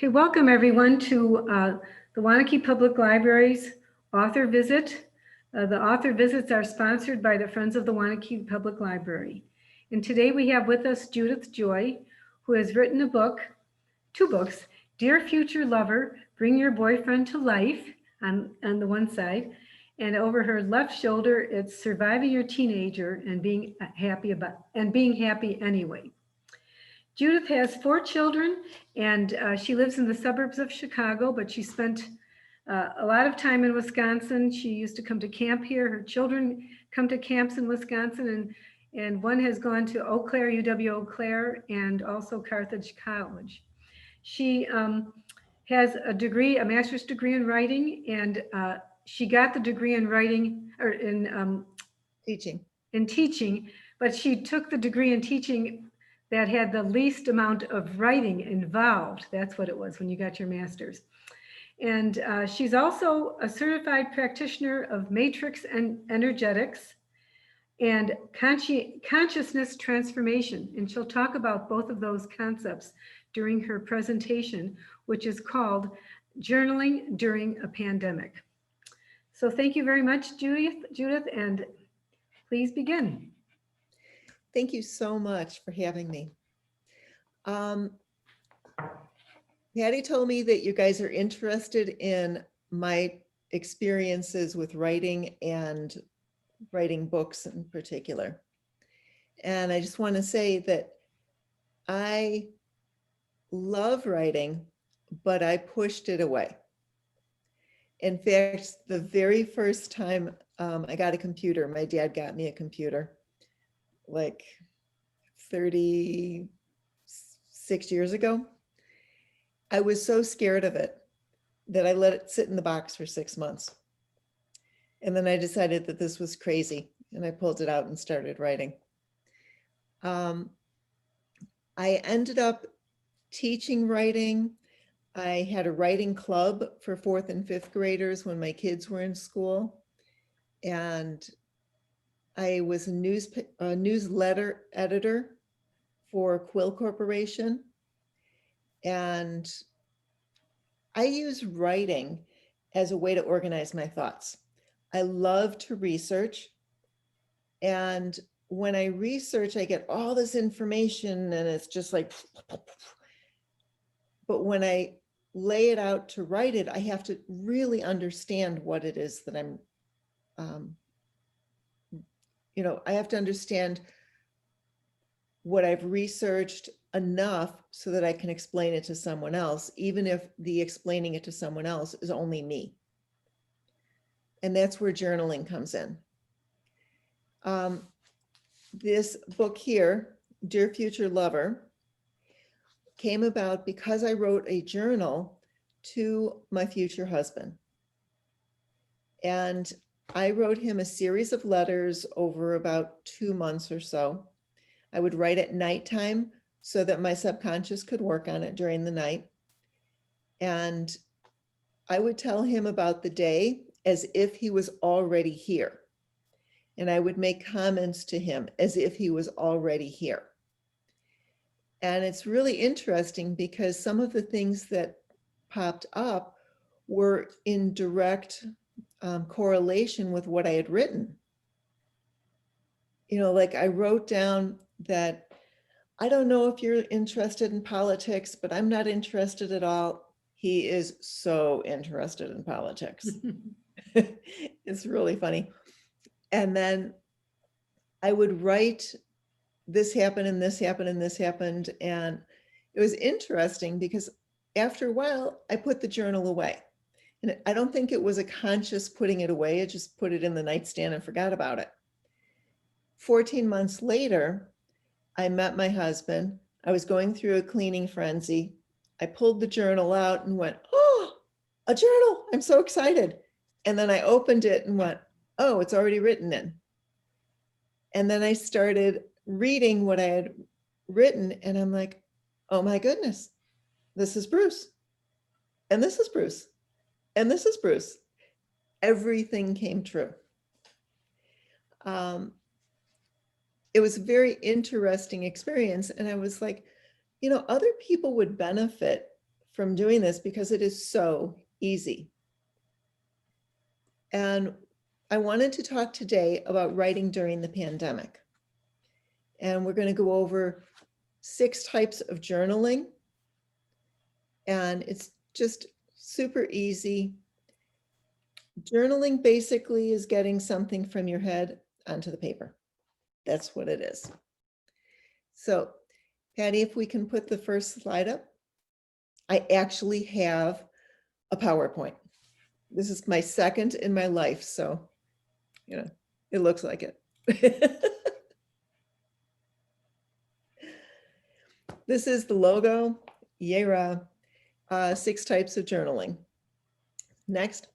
Okay, welcome everyone to the Waunakee Public Library's author visit. The author visits are sponsored by the Friends of the Waunakee Public Library. And today we have with us Judith Joy, who has written a book, two books, Dear Future Lover, Bring Your Boyfriend to Life on the one side, and over her left shoulder, it's Surviving Your Teenager and Being Happy Anyway. Judith has 4 children, and she lives in the suburbs of Chicago, but she spent a lot of time in Wisconsin. She used to come to camp here. Her children come to camps in Wisconsin, and one has gone to Eau Claire, UW Eau Claire, and also Carthage College. She has a master's degree in writing, and she got the degree in writing, or in teaching, but she took the degree in teaching that had the least amount of writing involved. That's what it was when you got your master's. And she's also a certified practitioner of matrix and energetics and consciousness transformation. And she'll talk about both of those concepts during her presentation, which is called Journaling During a Pandemic. So thank you very much, Judith, and please begin. Thank you so much for having me. Patty told me that you guys are interested in my experiences with writing and writing books in particular. And I just want to say that I love writing, but I pushed it away. In fact, the very first time I got a computer, my dad got me a computer, like 36 years ago. I was so scared of it that I let it sit in the box for 6 months. And then I decided that this was crazy, and I pulled it out and started writing. I ended up teaching writing. I had a writing club for 4th and 5th graders when my kids were in school. And I was a newsletter editor for Quill Corporation. And I use writing as a way to organize my thoughts. I love to research. And when I research, I get all this information and it's just like, but when I lay it out to write it, I have to really understand what it is that I'm, I have to understand what I've researched enough so that I can explain it to someone else, even if the explaining it to someone else is only me. And that's where journaling comes in. This book here, Dear Future Lover, came about because I wrote a journal to my future husband. And I wrote him a series of letters over about 2 months or so. I would write at nighttime so that my subconscious could work on it during the night. And I would tell him about the day as if he was already here. And I would make comments to him as if he was already here. And it's really interesting because some of the things that popped up were in direct correlation with what I had written. Like I wrote down that I don't know if you're interested in politics, but I'm not interested at all. He is so interested in politics. It's really funny. And then I would write, this happened and this happened and this happened. And it was interesting because after a while, I put the journal away. And I don't think it was a conscious putting it away. I just put it in the nightstand and forgot about it. 14 months later, I met my husband. I was going through a cleaning frenzy. I pulled the journal out and went, oh, a journal. I'm so excited. And then I opened it and went, oh, it's already written in. And then I started reading what I had written. And I'm like, oh my goodness, this is Bruce. And this is Bruce. And this is Bruce. Everything came true. It was a very interesting experience. And I was like, other people would benefit from doing this because it is so easy. And I wanted to talk today about writing during the pandemic. And we're going to go over 6 types of journaling. And it's just super easy. Journaling basically is getting something from your head onto the paper. That's what it is. So, Patty, if we can put the first slide up. I actually have a PowerPoint. This is my second in my life, so, you know, it looks like it. This is the logo, Yera, 6 types of journaling. Next.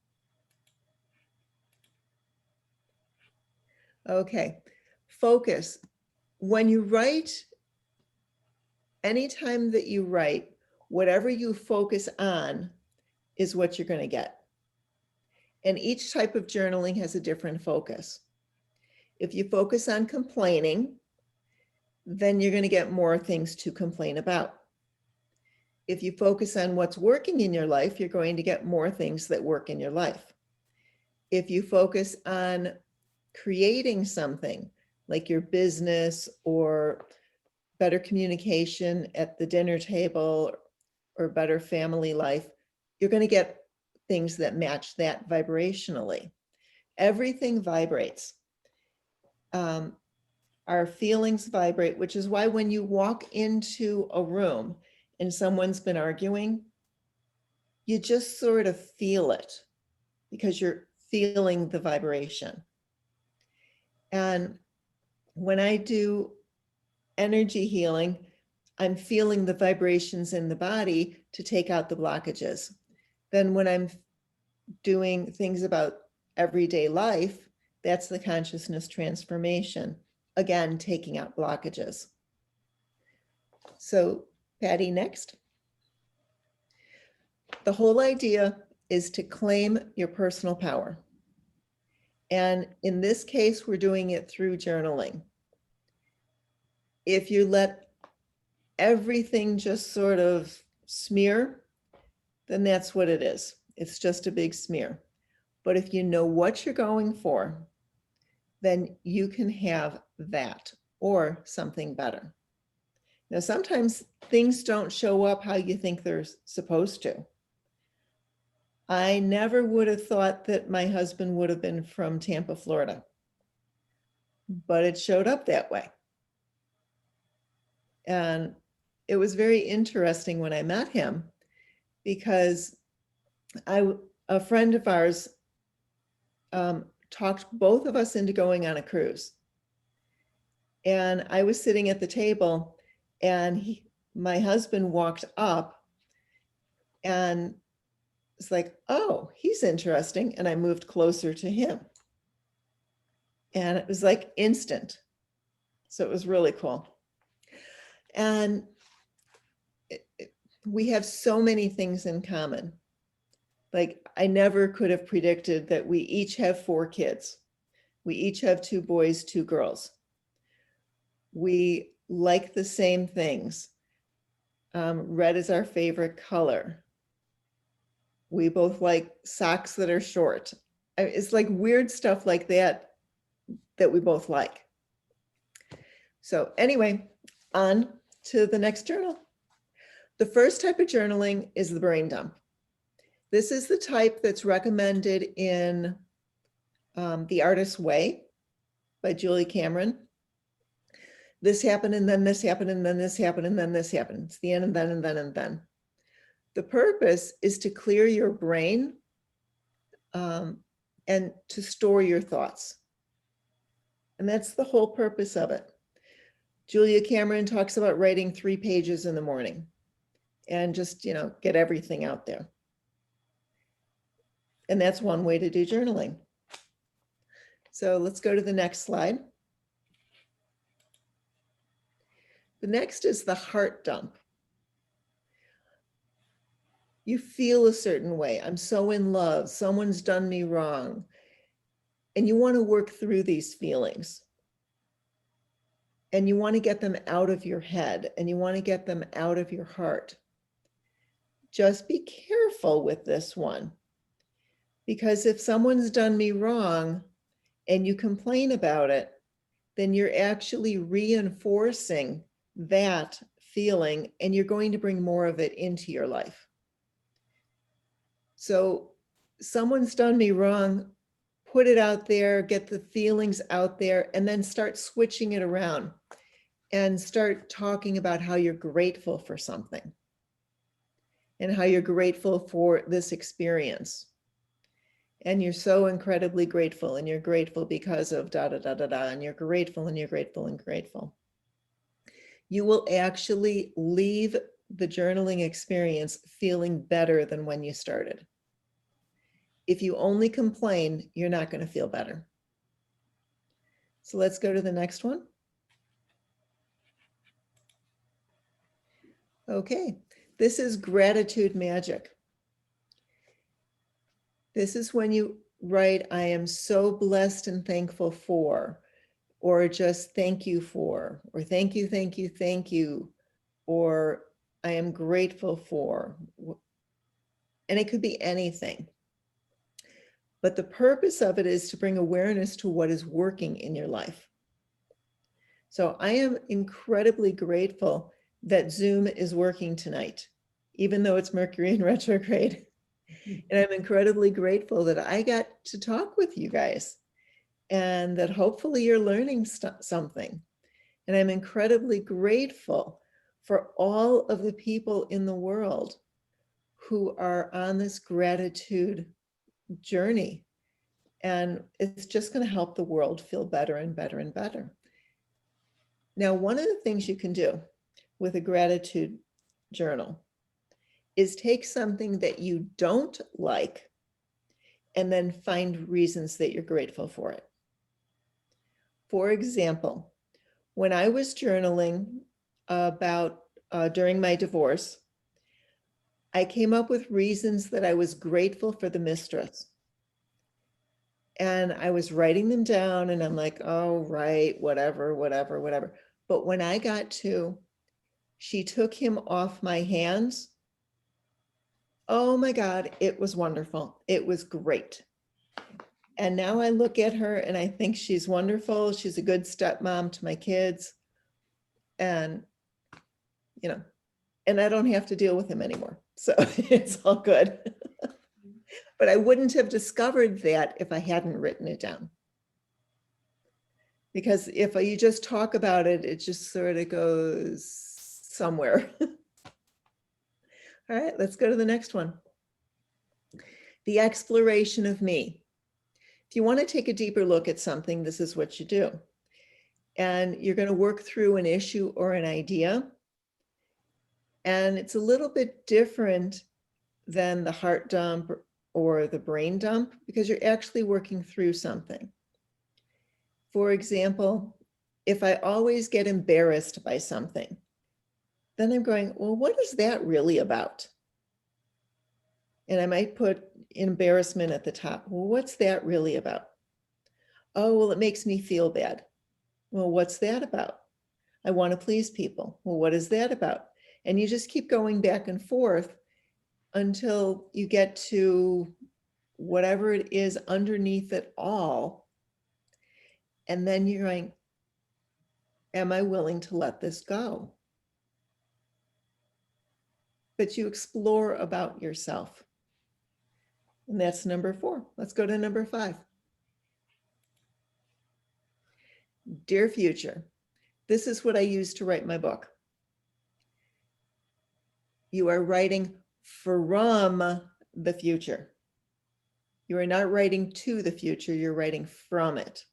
Okay, focus. When you write, anytime that you write, whatever you focus on is what you're going to get. And each type of journaling has a different focus. If you focus on complaining, then you're going to get more things to complain about. If you focus on what's working in your life, you're going to get more things that work in your life. If you focus on creating something like your business or better communication at the dinner table or better family life, you're going to get things that match that vibrationally. Everything vibrates. Our feelings vibrate, which is why when you walk into a room and someone's been arguing, you just sort of feel it because you're feeling the vibration. And when I do energy healing, I'm feeling the vibrations in the body to take out the blockages. Then when I'm doing things about everyday life, that's the consciousness transformation. Again, taking out blockages. So, Patty, next. The whole idea is to claim your personal power. And in this case, we're doing it through journaling. If you let everything just sort of smear, then that's what it is. It's just a big smear. But if you know what you're going for, then you can have that or something better. Now, sometimes things don't show up how you think they're supposed to. I never would have thought that my husband would have been from Tampa, Florida, but it showed up that way. And it was very interesting when I met him because a friend of ours talked both of us into going on a cruise. And I was sitting at the table and my husband walked up and it's like, oh, he's interesting. And I moved closer to him. And it was like instant. So it was really cool. And we have so many things in common. Like I never could have predicted that we each have 4 kids. We each have 2 boys, 2 girls. We like the same things. Red is our favorite color. We both like socks that are short. It's like weird stuff like that that we both like. So anyway, on to the next journal. The first type of journaling is the brain dump. This is the type that's recommended in The Artist's Way by Julie Cameron. This happened and then this happened and then this happened and then this happened. It's the end and then and then and then. The purpose is to clear your brain and to store your thoughts. And that's the whole purpose of it. Julia Cameron talks about writing 3 pages in the morning and just, get everything out there. And that's one way to do journaling. So let's go to the next slide. The next is the heart dump. You feel a certain way. I'm so in love. Someone's done me wrong. And you want to work through these feelings. And you want to get them out of your head and you want to get them out of your heart. just be careful with this one. Because if someone's done me wrong and you complain about it, then you're actually reinforcing that feeling and you're going to bring more of it into your life. So someone's done me wrong, put it out there, get the feelings out there, and then start switching it around and start talking about how you're grateful for something and how you're grateful for this experience. And you're so incredibly grateful, and you're grateful because of da da da da da, and you're grateful and you're grateful and grateful. You will actually leave the journaling experience feeling better than when you started. If you only complain, you're not going to feel better. So let's go to the next one. Okay, this is gratitude magic. This is when you write, I am so blessed and thankful for, or just thank you for, or thank you, thank you, thank you, or I am grateful for. And it could be anything. But the purpose of it is to bring awareness to what is working in your life. So I am incredibly grateful that Zoom is working tonight, even though it's Mercury in retrograde. And I'm incredibly grateful that I got to talk with you guys and that hopefully you're learning something. And I'm incredibly grateful for all of the people in the world who are on this gratitude journey. And it's just going to help the world feel better and better and better. Now, one of the things you can do with a gratitude journal is take something that you don't like and then find reasons that you're grateful for it. For example, when I was journaling about during my divorce, I came up with reasons that I was grateful for the mistress. And I was writing them down and I'm like, oh, right, whatever, whatever, whatever. But when I got to, she took him off my hands. Oh my God, it was wonderful. It was great. And now I look at her and I think she's wonderful. She's a good stepmom to my kids. And, you know, and I don't have to deal with him anymore. So it's all good. But I wouldn't have discovered that if I hadn't written it down. Because if you just talk about it, it just sort of goes somewhere. All right, let's go to the next one. The exploration of me. If you want to take a deeper look at something, this is what you do. And you're going to work through an issue or an idea. And it's a little bit different than the heart dump or the brain dump because you're actually working through something. For example, if I always get embarrassed by something, then I'm going, well, what is that really about? And I might put embarrassment at the top. Well, what's that really about? Oh, well, it makes me feel bad. Well, what's that about? I want to please people. Well, what is that about? And you just keep going back and forth until you get to whatever it is underneath it all. And then you're going, am I willing to let this go? But you explore about yourself. And that's number 4. Let's go to number 5. Dear future, this is what I use to write my book. You are writing from the future. You are not writing to the future, you're writing from it.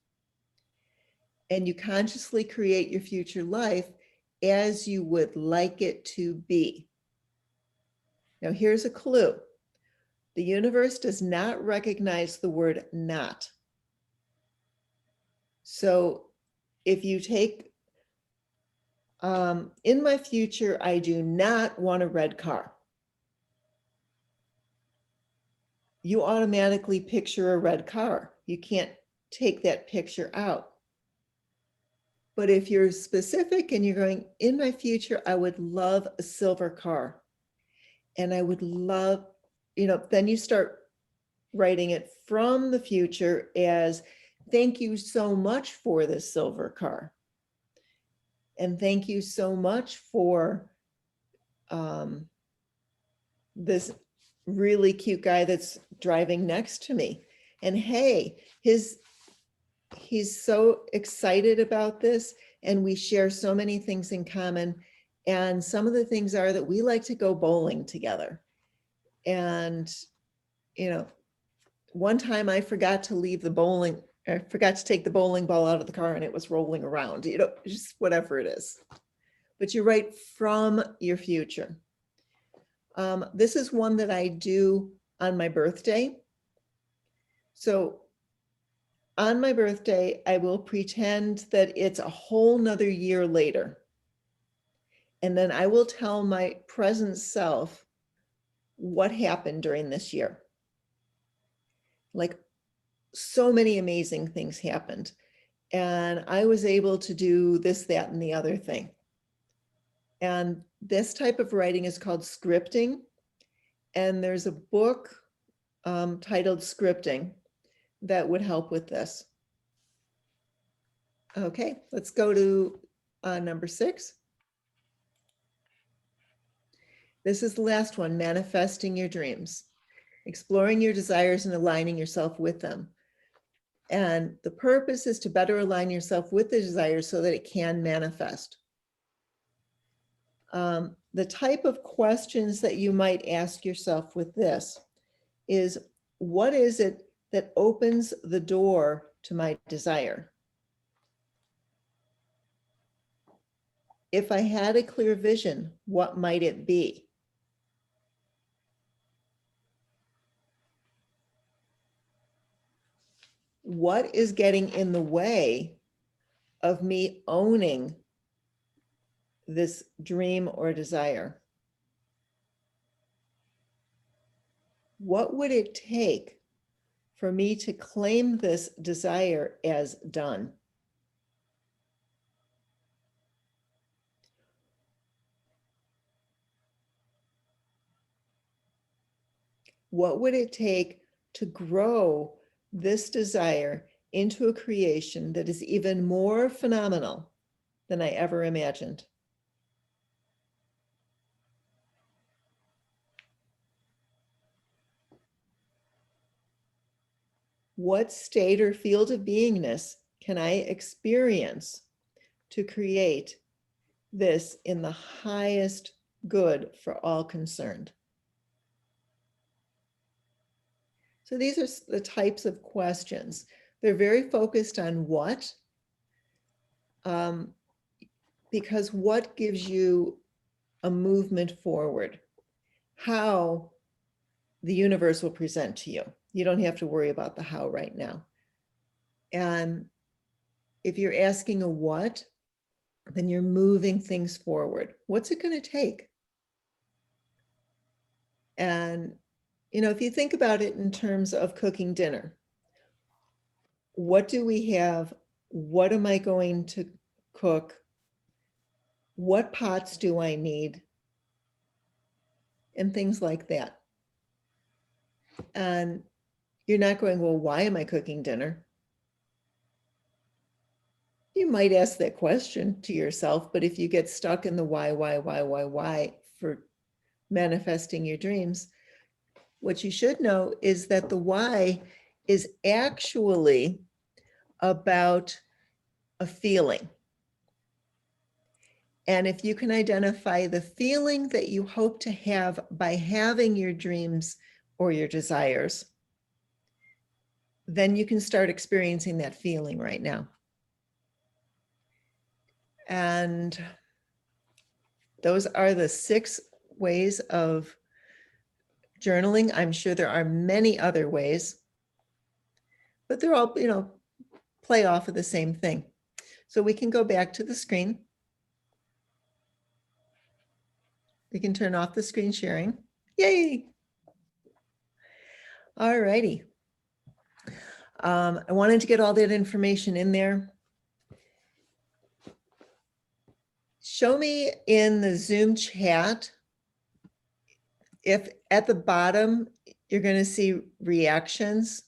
And you consciously create your future life as you would like it to be. Now, here's a clue. The universe does not recognize the word not. So if you take, in my future, I do not want a red car. You automatically picture a red car. You can't take that picture out. But if you're specific and you're going, in my future, I would love a silver car. And I would love, then you start writing it from the future as, thank you so much for this silver car. And thank you so much for this really cute guy that's driving next to me. And hey, he's so excited about this, and we share so many things in common. And some of the things are that we like to go bowling together. And, one time I forgot to take the bowling ball out of the car and it was rolling around, just whatever it is. But you write from your future. This is one that I do on my birthday. So on my birthday, I will pretend that it's a whole nother year later. And then I will tell my present self what happened during this year. Like, so many amazing things happened. And I was able to do this, that, and the other thing. And this type of writing is called scripting. And there's a book titled Scripting that would help with this. Okay, let's go to number 6. This is the last one, manifesting your dreams, exploring your desires and aligning yourself with them. And the purpose is to better align yourself with the desires so that it can manifest. The type of questions that you might ask yourself with this is, what is it that opens the door to my desire? If I had a clear vision, what might it be? What is getting in the way of me owning this dream or desire? What would it take for me to claim this desire as done? What would it take to grow this desire into a creation that is even more phenomenal than I ever imagined? What state or field of beingness can I experience to create this in the highest good for all concerned? So these are the types of questions. They're very focused on what, because what gives you a movement forward, how the universe will present to you. You don't have to worry about the how right now. And if you're asking a what, then you're moving things forward. What's it going to take? And, if you think about it in terms of cooking dinner, what do we have? What am I going to cook? What pots do I need? And things like that. And you're not going, well, why am I cooking dinner? You might ask that question to yourself, but if you get stuck in the why for manifesting your dreams, what you should know is that the why is actually about a feeling. And if you can identify the feeling that you hope to have by having your dreams or your desires, then you can start experiencing that feeling right now. And those are the 6 ways of journaling. I'm sure there are many other ways, but they're all, play off of the same thing. So we can go back to the screen. We can turn off the screen sharing. Yay! All righty. I wanted to get all that information in there. Show me in the Zoom chat if at the bottom, you're going to see reactions,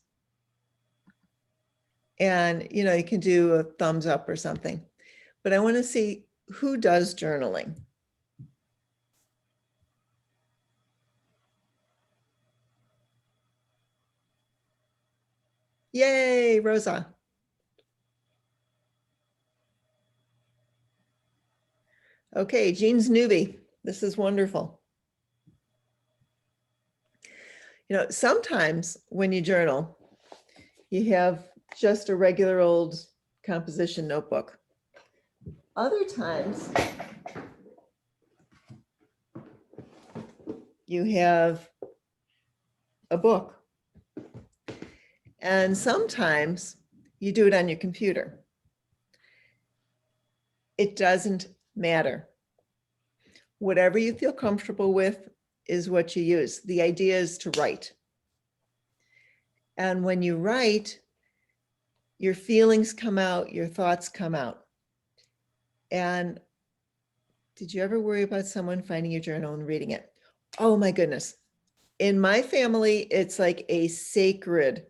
and you can do a thumbs up or something, but I want to see who does journaling. Yay, Rosa. Okay, Jean's newbie. This is wonderful. Sometimes when you journal, you have just a regular old composition notebook. Other times, you have a book. And sometimes you do it on your computer. It doesn't matter. Whatever you feel comfortable with is what you use. The idea is to write. And when you write, your feelings come out, your thoughts come out. And did you ever worry about someone finding your journal and reading it? Oh my goodness. In my family, it's like a sacred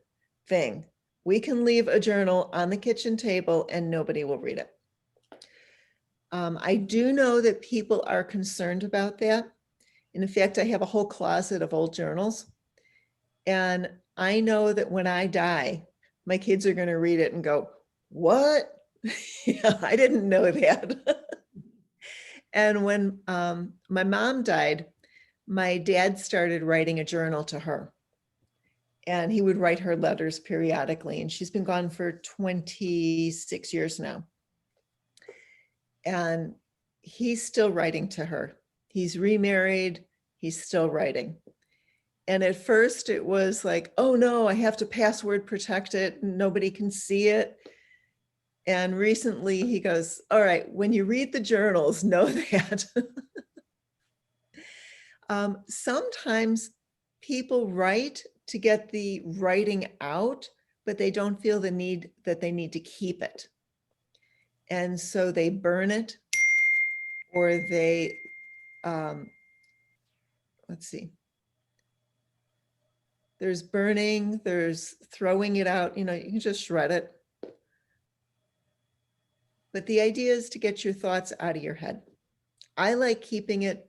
thing. We can leave a journal on the kitchen table and nobody will read it. I do know that people are concerned about that. And in fact, I have a whole closet of old journals. And I know that when I die, my kids are going to read it and go, what? Yeah, I didn't know that. And when my mom died, my dad started writing a journal to her. And he would write her letters periodically. And she's been gone for 26 years now. And he's still writing to her. He's remarried. He's still writing. And at first it was like, oh no, I have to password protect it and nobody can see it. And recently he goes, all right, when you read the journals, know that. Sometimes people write to get the writing out, but they don't feel the need that they need to keep it. And so they burn it, or they, let's see. There's burning, there's throwing it out, you can just shred it. But the idea is to get your thoughts out of your head. I like keeping it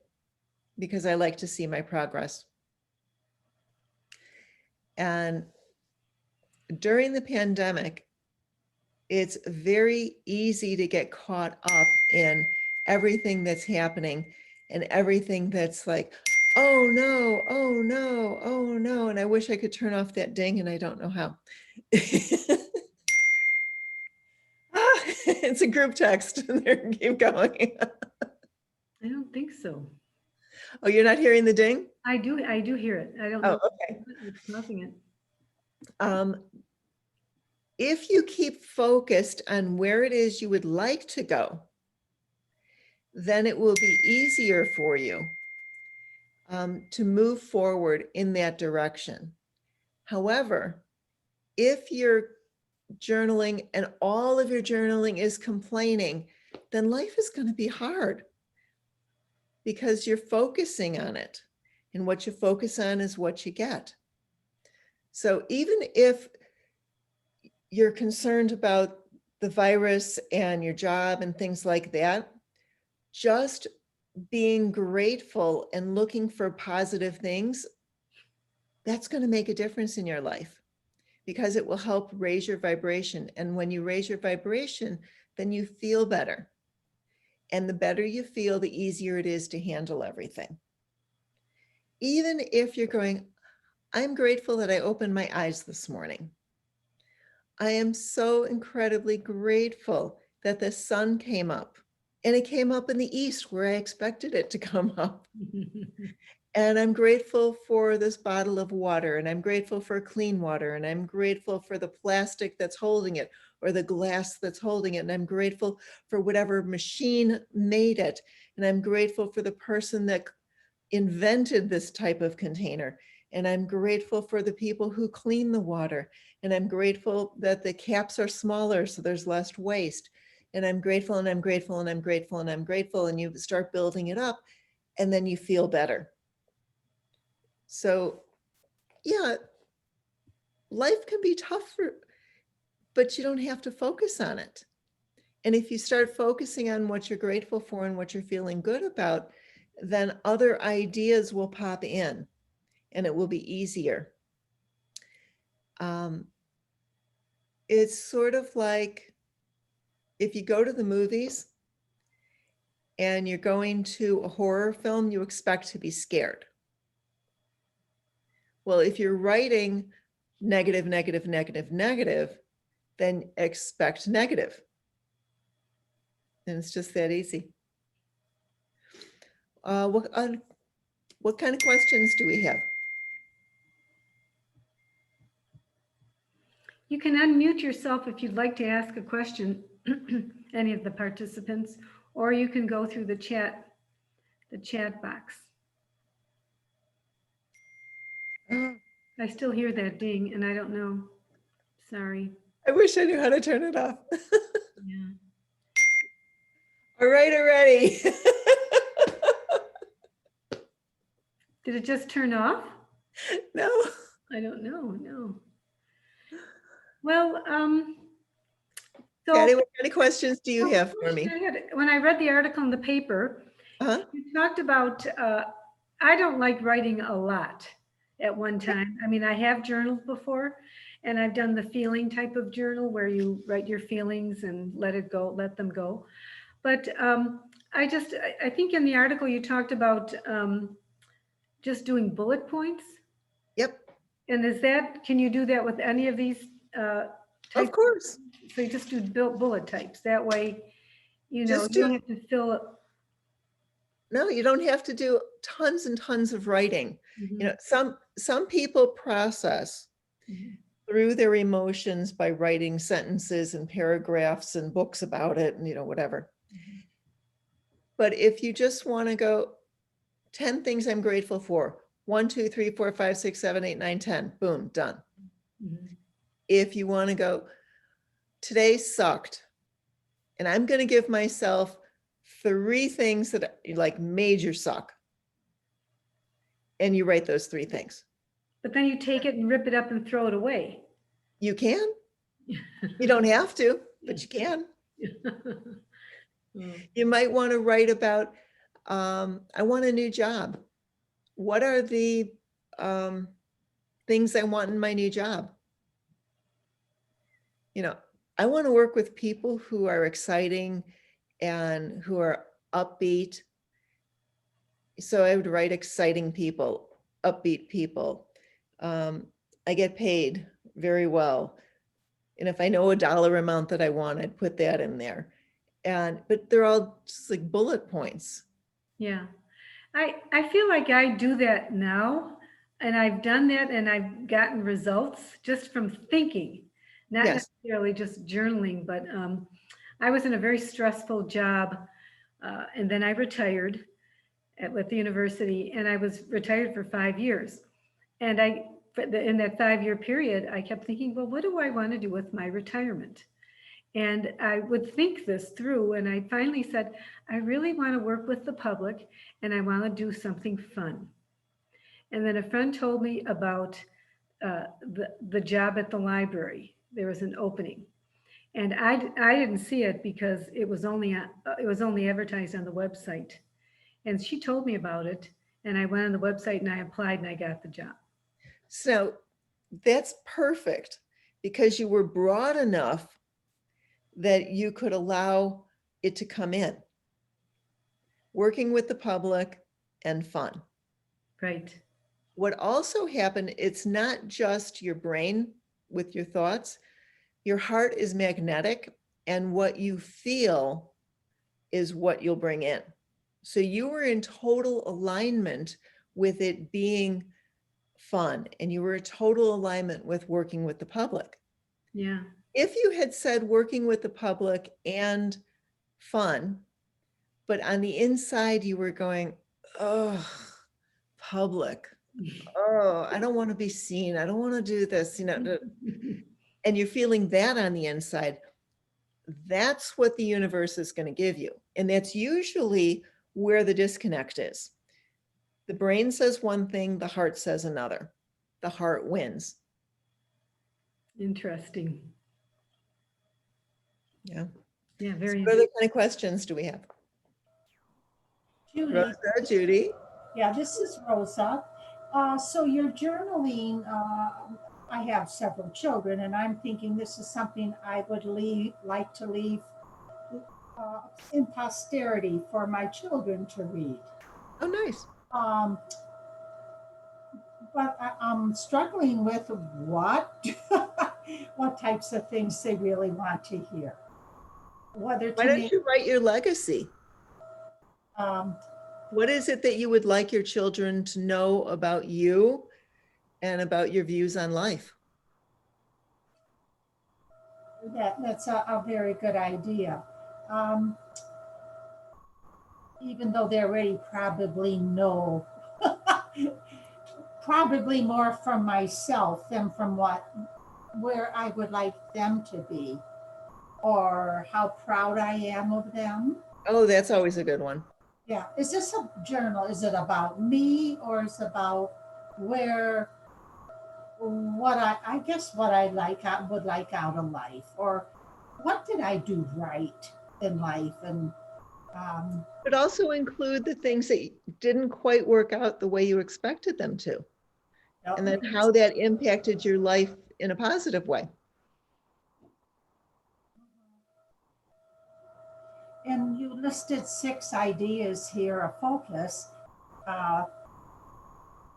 because I like to see my progress. And during the pandemic, it's very easy to get caught up in everything that's happening and everything that's like, oh no, oh no, oh no. And I wish I could turn off that ding and I don't know how. It's a group text. There, keep going. I don't think so. Oh, you're not hearing the ding? I do hear it. I don't Oh, know. okay. It's nothing. If you keep focused on where it is you would like to go, then it will be easier for you to move forward in that direction. However, if you're journaling and all of your journaling is complaining, then life is going to be hard because you're focusing on it. And what you focus on is what you get. So even if you're concerned about the virus and your job and things like that, just being grateful and looking for positive things, that's going to make a difference in your life because it will help raise your vibration. And when you raise your vibration, then you feel better. And the better you feel, the easier it is to handle everything. Even if you're going, I'm grateful that I opened my eyes this morning. I am so incredibly grateful that the sun came up, and it came up in the east where I expected it to come up. And I'm grateful for this bottle of water, and I'm grateful for clean water, and I'm grateful for the plastic that's holding it or the glass that's holding it. And I'm grateful for whatever machine made it. And I'm grateful for the person that invented this type of container. And I'm grateful for the people who clean the water. And I'm grateful that the caps are smaller so there's less waste. And I'm grateful and I'm grateful and I'm grateful and I'm grateful. And you start building it up and then you feel better. So yeah, life can be tough, but you don't have to focus on it. And if you start focusing on what you're grateful for and what you're feeling good about, then other ideas will pop in and it will be easier. It's sort of like if you go to the movies and you're going to a horror film, you expect to be scared. Well, if you're writing negative, negative, negative, negative, then expect negative. And it's just that easy. What kind of questions do we have? You can unmute yourself if you'd like to ask a question, any of the participants, or you can go through the chat box. I still hear that ding and I don't know. Sorry. I wish I knew how to turn it off. Yeah. All right, already. Did it just turn off? No. I don't know. No. Well, so Patty, what kind of questions do you have for me? When I read the article in the paper, you talked about, I don't like writing a lot at one time. I mean, I have journaled before, and I've done the feeling type of journal where you write your feelings and let them go. But I think in the article you talked about just doing bullet points. Yep. And can you do that with any of these types? Of course. So you just do bullet types. That way, you don't have to fill it. No, you don't have to do tons and tons of writing. You know, some people process through their emotions by writing sentences and paragraphs and books about it and, you know, whatever. But if you just want to go 10 things I'm grateful for, 1, 2, 3, 4, 5, 6, 7, 8, 9, 10, boom, done. If you want to go, today sucked, and I'm going to give myself 3 things that like major suck. And you write those 3 things. But then you take it and rip it up and throw it away. You can. You don't have to, but you can. You might want to write about, I want a new job. What are the things I want in my new job? You know, I want to work with people who are exciting and who are upbeat. So I would write exciting people, upbeat people. I get paid very well. And if I know a dollar amount that I want, I'd put that in there. But they're all just like bullet points. Yeah. I feel like I do that now, and I've done that and I've gotten results just from thinking, not necessarily just journaling, but I was in a very stressful job, and then I retired with the university, and I was retired for 5 years. And in that 5-year period, I kept thinking, well, what do I want to do with my retirement? And I would think this through, and I finally said, I really want to work with the public, and I want to do something fun. And then a friend told me about the job at the library. There was an opening, and I didn't see it because it was only advertised on the website. And she told me about it, and I went on the website and I applied and I got the job. So that's perfect, because you were broad enough that you could allow it to come in. Working with the public and fun. Right. What also happened, it's not just your brain with your thoughts. Your heart is magnetic, and what you feel is what you'll bring in. So you were in total alignment with it being fun, and you were in total alignment with working with the public. Yeah. If you had said working with the public and fun, but on the inside you were going, oh, public. Oh, I don't want to be seen. I don't want to do this, you know, and you're feeling that on the inside. That's what the universe is going to give you. And that's usually where the disconnect is. The brain says one thing, the heart says another. The heart wins. Interesting. Yeah. Yeah, So very. what other kind of questions do we have? Judy, Rosa, Judy? yeah, this is Rosa. So you're journaling. I have several children, and I'm thinking this is something I would like to leave in posterity for my children to read. Oh, nice. But I'm struggling with what what types of things they really want to hear. Whether Why to don't make, you write your legacy? um, What is it that you would like your children to know about you and about your views on life? that's a very good idea. Um, Even though they already probably know, probably more from myself than from where I would like them to be, or how proud I am of them. Oh, that's always a good one. Yeah. Is this a journal? Is it about me, or is it about where, I guess what I would like out of life, or what did I do right in life? And But also include the things that didn't quite work out the way you expected them to, and then how that impacted your life in a positive way. And you listed 6 ideas here of focus. Uh,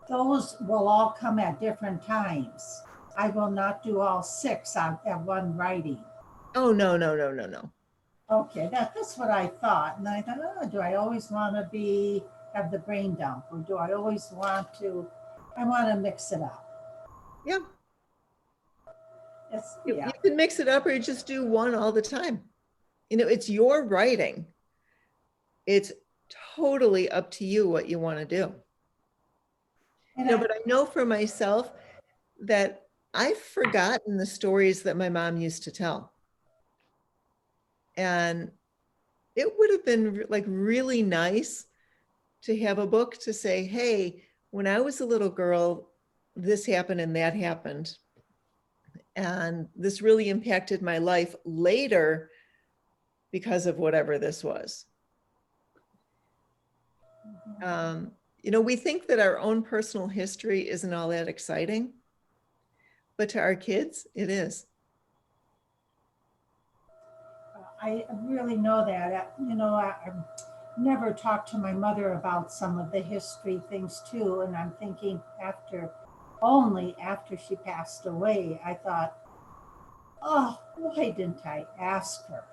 those will all come at different times. I will not do all 6 at one writing. Oh, no, no, no, no, no. Okay, that's what I thought. And then I thought, oh, do I always want to have the brain dump, or do I always want to, I want to mix it up. Yeah. You Yeah. can mix it up, or you just do one all the time. You know, it's your writing. It's totally up to you what you want to do. And But I know for myself that I've forgotten the stories that my mom used to tell. And it would have been like really nice to have a book to say, hey, when I was a little girl, this happened and that happened. And this really impacted my life later because of whatever this was. We think that our own personal history isn't all that exciting, but to our kids, it is. I really know that. I never talked to my mother about some of the history things too. And I'm thinking only after she passed away, I thought, oh, why didn't I ask her?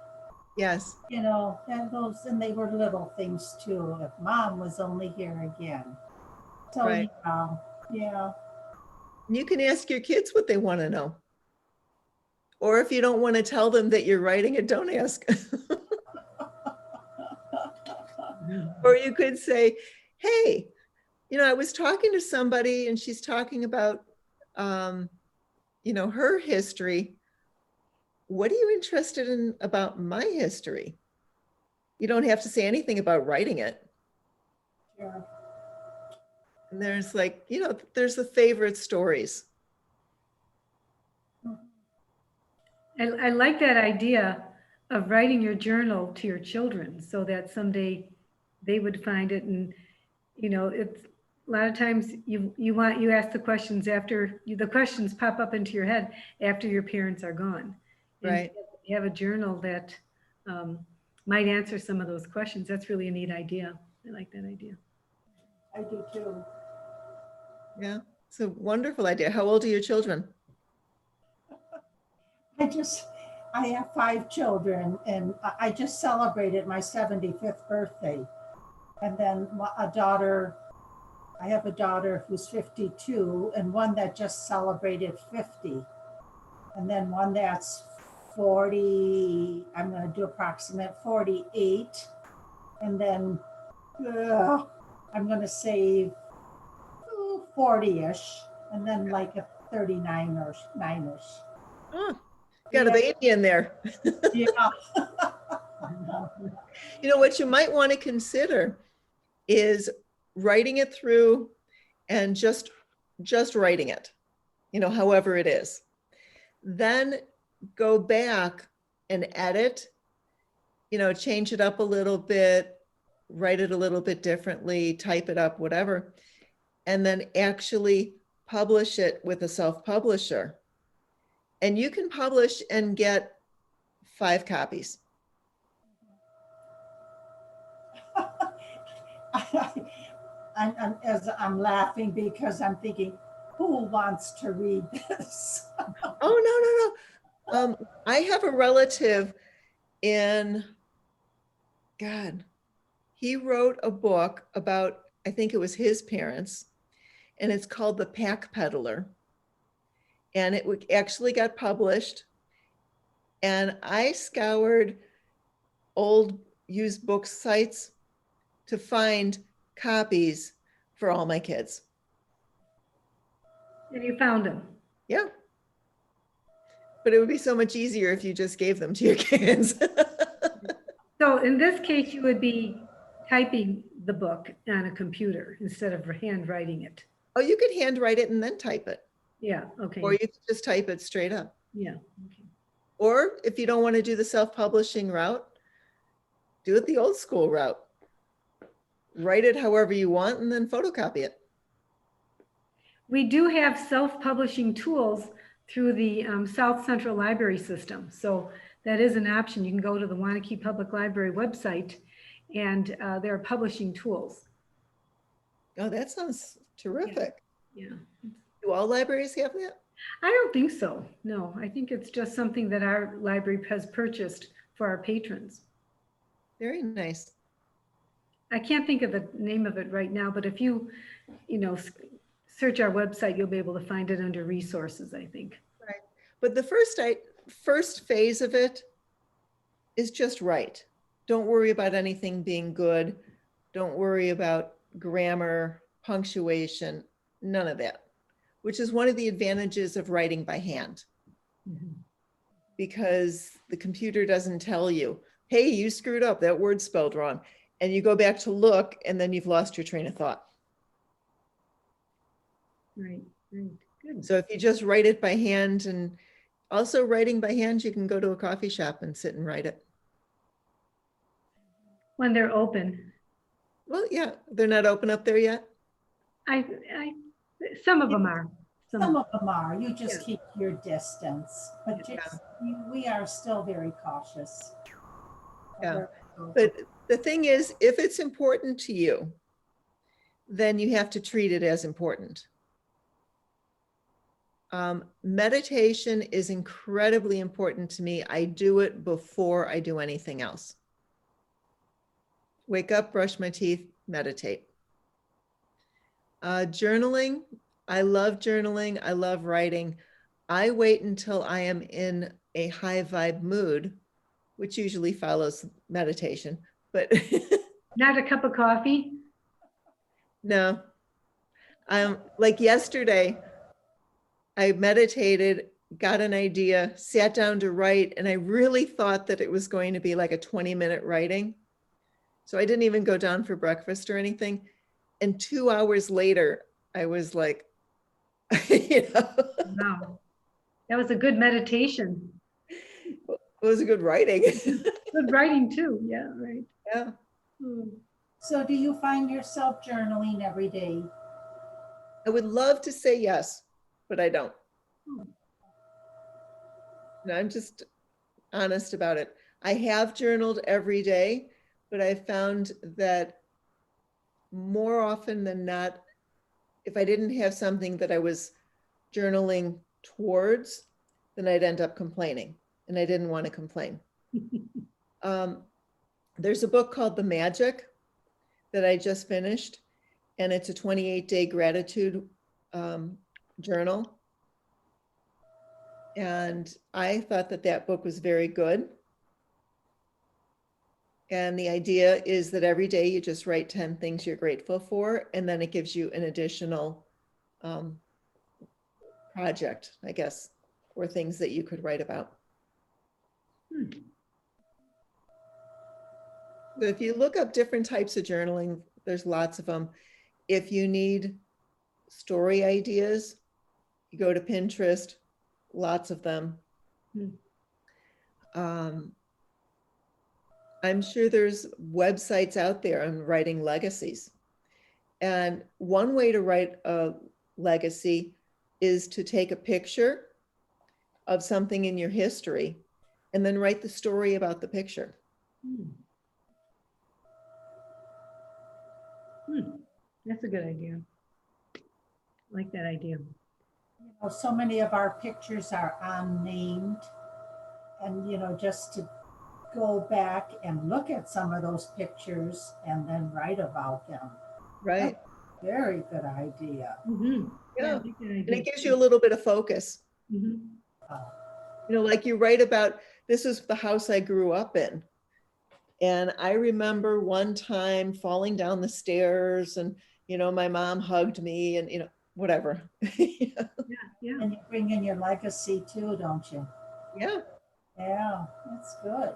Yes. And they were little things too. If mom was only here again. So, right. Yeah. You can ask your kids what they want to know. Or if you don't want to tell them that you're writing it, don't ask. Or you could say, hey, I was talking to somebody and she's talking about, her history. What are you interested in about my history? You don't have to say anything about writing it. Yeah. And there's there's the favorite stories. I like that idea of writing your journal to your children so that someday they would find it. And, it's a lot of times you ask the questions after the questions pop up into your head after your parents are gone. And right. You have a journal that might answer some of those questions. That's really a neat idea. I like that idea. I do too. Yeah, it's a wonderful idea. How old are your children? I have 5 children, and I just celebrated my 75th birthday. And then I have a daughter who's 52, and one that just celebrated 50. And then one that's 40, I'm going to do approximate 48. And then I'm going to say 40-ish, and then like a 39 or 9-ish. Oh, got a baby in there. Yeah. What you might want to consider is writing it through and just writing it, however it is. Then go back and edit, change it up a little bit, write it a little bit differently, type it up, whatever, and then actually publish it with a self-publisher. And you can publish and get 5 copies. I'm laughing because I'm thinking, who wants to read this? Oh, no. I have a relative in, God, he wrote a book about, I think it was his parents, and it's called The Pack Peddler. And it actually got published. And I scoured old used book sites to find copies for all my kids. And you found them. Yeah. But it would be so much easier if you just gave them to your kids. So in this case, you would be typing the book on a computer instead of handwriting it. Oh, you could handwrite it and then type it. Yeah, okay. Or you could just type it straight up. Yeah. Okay. Or if you don't want to do the self-publishing route, do it the old school route. Write it however you want and then photocopy it. We do have self-publishing tools through the South Central Library System. So that is an option. You can go to the Waunakee Public Library website and there are publishing tools. Oh, that sounds terrific. Yeah. Do all libraries have that? I don't think so. No, I think it's just something that our library has purchased for our patrons. Very nice. I can't think of the name of it right now, but if you search our website, you'll be able to find it under resources, I think. Right. But the first phase of it is just write. Don't worry about anything being good. Don't worry about grammar, punctuation, none of that, which is one of the advantages of writing by hand. Mm-hmm. Because the computer doesn't tell you, hey, you screwed up, that word's spelled wrong. And you go back to look and then you've lost your train of thought. Right, good. So if you just write it by hand, and also writing by hand, you can go to a coffee shop and sit and write it. When they're open. Well, yeah, they're not open up there yet. Some of them are. Some of them are. You just keep your distance, but we are still very cautious. Yeah, but the thing is, if it's important to you, then you have to treat it as important. Meditation is incredibly important to me. I do it before I do anything else. Wake up, brush my teeth, meditate. Journaling, I love journaling. I love writing. I wait until I am in a high vibe mood, which usually follows meditation, but Not a cup of coffee? no. Like yesterday, I meditated, got an idea, sat down to write, and I really thought that it was going to be like a 20-minute writing. So I didn't even go down for breakfast or anything. And 2 hours later, I was like, Wow. That was a good meditation. It was a good writing. Good writing too. Yeah, right. Yeah. So do you find yourself journaling every day? I would love to say yes, but I don't. No, I'm just honest about it. I have journaled every day, but I found that more often than not, if I didn't have something that I was journaling towards, then I'd end up complaining, and I didn't want to complain. There's a book called The Magic that I just finished, and it's a 28-day gratitude journal. And I thought that that book was very good. And the idea is that every day you just write 10 things you're grateful for, and then it gives you an additional project, I guess, or things that you could write about. So if you look up different types of journaling, there's lots of them. if you need story ideas, you go to Pinterest, lots of them. I'm sure there's websites out there on writing legacies. And one way to write a legacy is to take a picture of something in your history and then write the story about the picture. That's a good idea. I like that idea. You know, so many of our pictures are unnamed. And, you know, just to go back and look at some of those pictures and then write about them. Right. Very good idea. Yeah. I like that And idea. it gives you a little bit of focus. Mhm. You know, like you write about, this is the house I grew up in. And I remember one time falling down the stairs and, you know, my mom hugged me and, you know, whatever. Yeah. And you bring in your legacy too, don't you? Yeah. Yeah, that's good.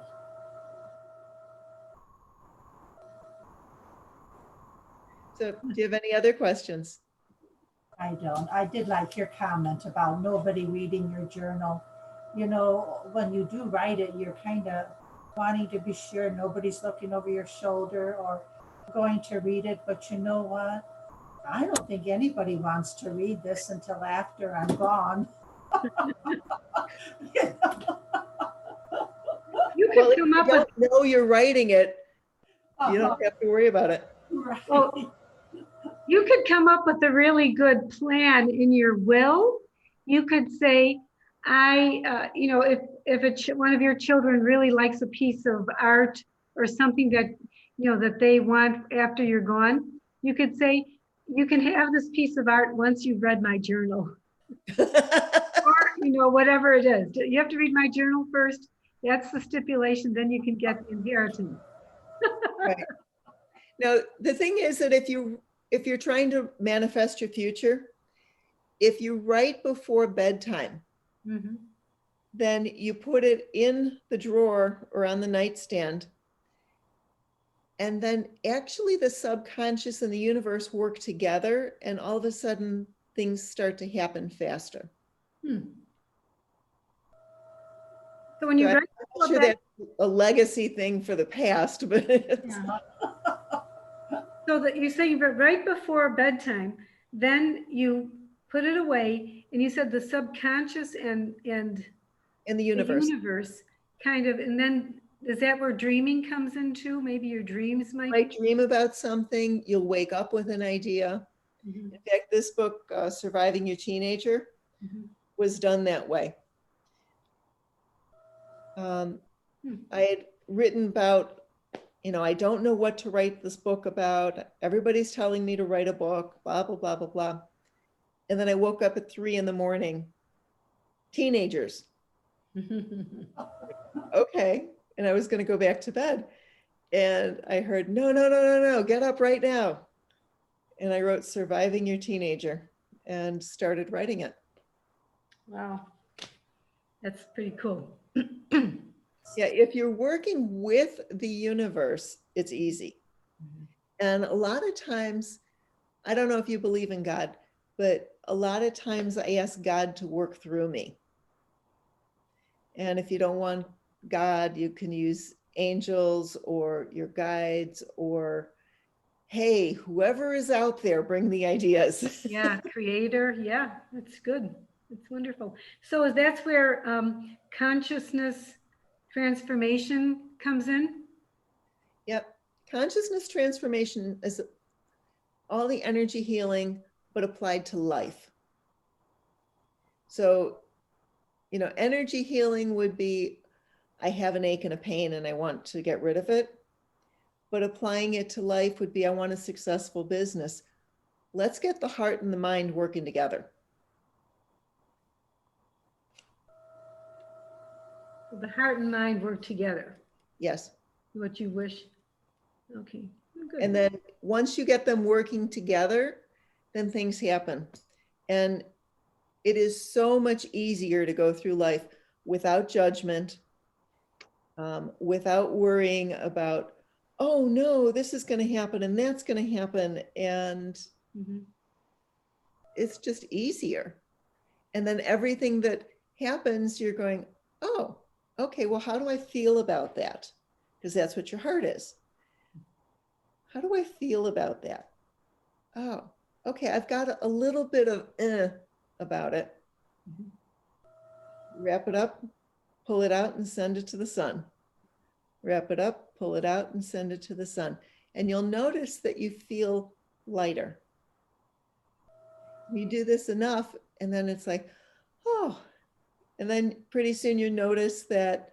So do you have any other questions? I don't. I did like your comment about nobody reading your journal. You know, when you do write it, you're kind of wanting to be sure nobody's looking over your shoulder or going to read it. But you know what? I don't think anybody wants to read this until after I'm gone. You could Well, if come you up with, don't know you're writing it, you Uh-huh. don't have to worry about it. Right. well, you could come up with a really good plan in your will. You could say, you know, if one of your children really likes a piece of art or something that, you know, that they want after you're gone, you could say, you can have this piece of art once you've read my journal, or, you know, whatever it is. You have to read my journal first. That's the stipulation. Then you can get the inheritance. Right. Now, the thing is that if you're trying to manifest your future, if you write before bedtime, Mhm. then you put it in the drawer or on the nightstand. And then actually the subconscious and the universe work together, and all of a sudden things start to happen faster. So when you So write I'm before not sure bed, that's a legacy thing for the past, but it's, so that you say right before bedtime, then you put it away, and you said the subconscious and in the the universe. universe kind of, and then is that where dreaming comes into? Maybe your dreams You might. might dream about something, you'll wake up with an idea. Mhm. In fact, this book, Surviving Your Teenager, was done that way. I had written about, you know, I don't know what to write this book about. Everybody's telling me to write a book, blah, blah, blah, blah, blah. And then I woke up at 3 a.m, teenagers. Okay. And I was going to go back to bed. And I heard, no, get up right now. And I wrote Surviving Your Teenager and started writing it. Wow, that's pretty cool. Yeah, if you're working with the universe, it's easy. And a lot of times, I don't know if you believe in God, but a lot of times I ask God to work through me. And if you don't want God, you can use angels or your guides or, hey, whoever is out there, bring the ideas. Yeah, creator. Yeah, that's good. That's wonderful. So that's where consciousness transformation comes in? Yep. Consciousness transformation is all the energy healing, but applied to life. So, you know, energy healing would be, I have an ache and a pain and I want to get rid of it. But applying it to life would be, I want a successful business. Let's get the heart and the mind working together. The heart and mind work together. Yes. What you wish. Okay. Good. And then once you get them working together, then things happen. And it is so much easier to go through life without judgment, without worrying about, oh no, this is going to happen and that's going to happen. And Mhm. It's just easier. And then everything that happens, you're going, oh, okay, well, how do I feel about that? Because that's what your heart is. How do I feel about that? Oh, okay, I've got a little bit of about it. Mhm. Wrap it up, pull it out and send it to the sun. Wrap it up, pull it out and send it to the sun. And you'll notice that you feel lighter. You do this enough and then it's like, oh, and then pretty soon you notice that,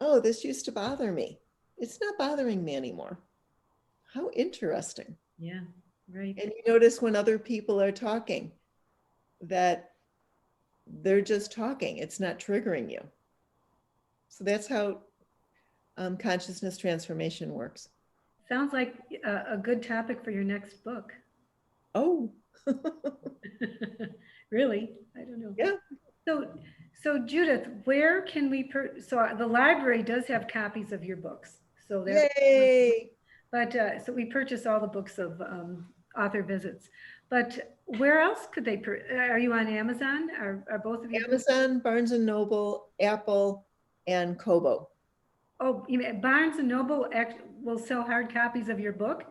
oh, this used to bother me. It's not bothering me anymore. How interesting. Yeah, right. And you notice when other people are talking that they're just talking. It's not triggering you. So that's how consciousness transformation works. Sounds like a good topic for your next book. Oh, Really? I don't know. yeah. So Judith, where can we, so the library does have copies of your books. So that's, Yay. but, so we purchase all the books of author visits. But where else could they, are you on Amazon? Are both of you? Amazon, Barnes and Noble, Apple, and Kobo. Oh, you mean Barnes and Noble will sell hard copies of your book?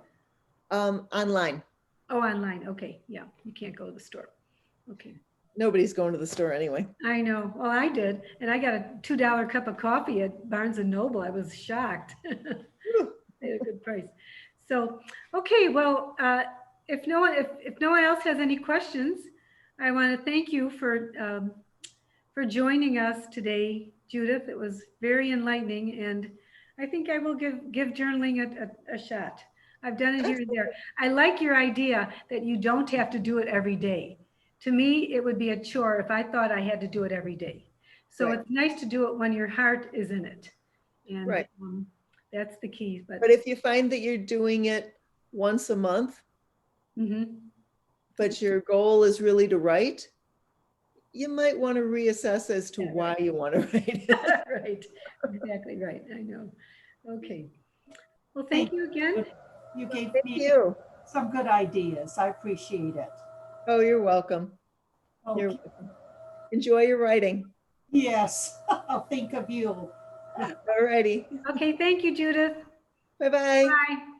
Online. Oh, online. Okay. Yeah. You can't go to the store. Okay. Nobody's going to the store anyway. I know. Well, I did. And I got a $2 cup of coffee at Barnes and Noble. I was shocked. They had a good price. So, okay. Well, if no one else has any questions, I want to thank you for joining us today, Judith. It was very enlightening, and I think I will give journaling a shot. I've done it here and there. I like your idea that you don't have to do it every day. To me, it would be a chore if I thought I had to do it every day. So Right. it's nice to do it when your heart is in it. And Right. That's the key. But if you find that you're doing it once a month, but your goal is really to write, you might want to reassess as to why you want to write. Right, exactly right. I know. Okay. Well, thank you again. You gave Thank me you. some good ideas. I appreciate it. Oh, you're welcome. Okay. You're welcome. Enjoy your writing. Yes, I'll think of you. All righty. Okay, thank you, Judith. Bye-bye. Bye.